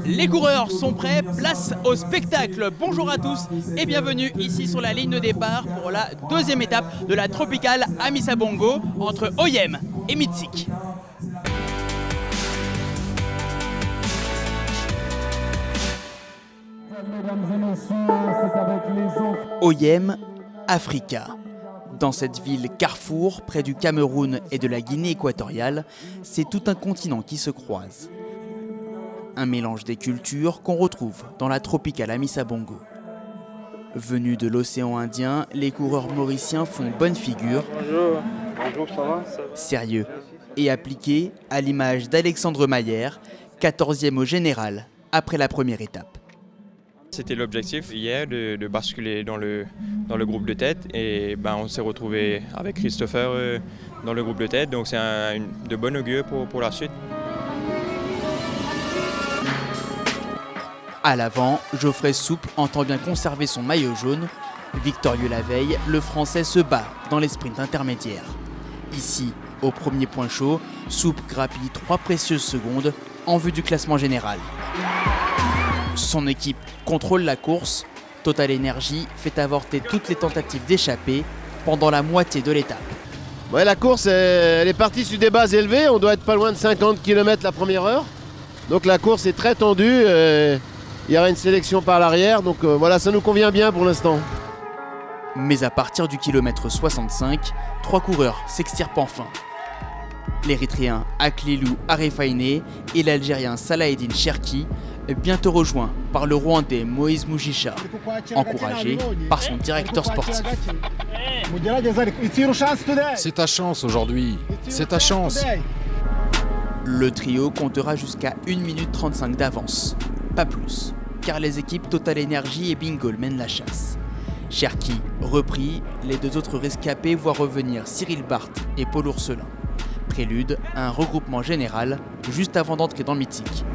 Les coureurs sont prêts, place au spectacle. Bonjour à tous et bienvenue ici sur la ligne de départ pour la deuxième étape de la Tropicale Amissa Bongo entre Oyem et Meedsik. Oyem, Africa. Dans cette ville carrefour, près du Cameroun et de la Guinée équatoriale, c'est tout un continent qui se croise. Un mélange des cultures qu'on retrouve dans la Tropicale Amissa Bongo. Venus de l'océan Indien, les coureurs mauriciens font bonne figure. Bonjour, bonjour, ça va? Sérieux et appliqués, à l'image d'Alexandre Mayer, 14e au général, après la première étape. C'était l'objectif hier de basculer dans le groupe de tête et on s'est retrouvé avec Christopher dans le groupe de tête, donc c'est de bon augure pour la suite. À l'avant, Geoffrey Soupe entend bien conserver son maillot jaune. Victorieux la veille, le Français se bat dans les sprints intermédiaires. Ici, au premier point chaud, Soupe grappille 3 précieuses secondes en vue du classement général. Son équipe contrôle la course. Total Energy fait avorter toutes les tentatives d'échapper pendant la moitié de l'étape. Ouais, la course elle est partie sur des bases élevées, on doit être pas loin de 50 km la première heure. Donc la course est très tendue, il y aura une sélection par l'arrière, donc voilà, ça nous convient bien pour l'instant. Mais à partir du kilomètre 65, 3 coureurs s'extirpent enfin. L'Érythréen Aklilou Arefainé et l'Algérien Salaheddine Cherki, bientôt rejoints par le Rwandais Moïse Mugisha, encouragé par son directeur sportif. C'est ta chance aujourd'hui, c'est ta chance. Le trio comptera jusqu'à 1 minute 35 d'avance, pas plus, car les équipes Total Energy et Bingol mènent la chasse. Cherki repris, les deux autres rescapés voient revenir Cyril Barth et Paul Ourselin. Prélude à un regroupement général juste avant d'entrer dans Meedsik.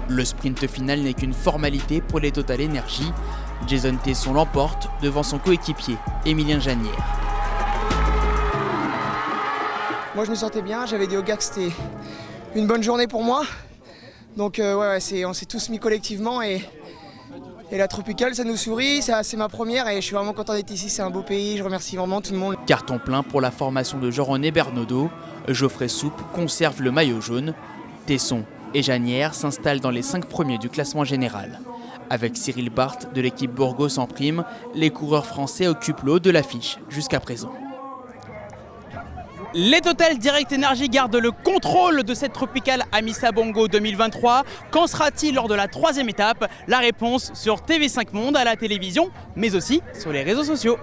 Le sprint final n'est qu'une formalité pour les Total Energy. Jason Tesson l'emporte devant son coéquipier Emilien Janière. Moi je me sentais bien, j'avais dit aux gars que c'était une bonne journée pour moi. Donc on s'est tous mis collectivement et la Tropicale ça nous sourit, c'est ma première et je suis vraiment content d'être ici, c'est un beau pays, je remercie vraiment tout le monde. Carton plein pour la formation de Jean-René Bernaudot. Geoffrey Soupe conserve le maillot jaune. Tesson et Janière s'installent dans les 5 premiers du classement général. Avec Cyril Barth de l'équipe Burgos en prime, les coureurs français occupent le haut de l'affiche jusqu'à présent. Les Total Direct Energy gardent le contrôle de cette Tropicale Amissa Bongo 2023. Qu'en sera-t-il lors de la 3e étape? La réponse sur TV5 Monde à la télévision, mais aussi sur les réseaux sociaux.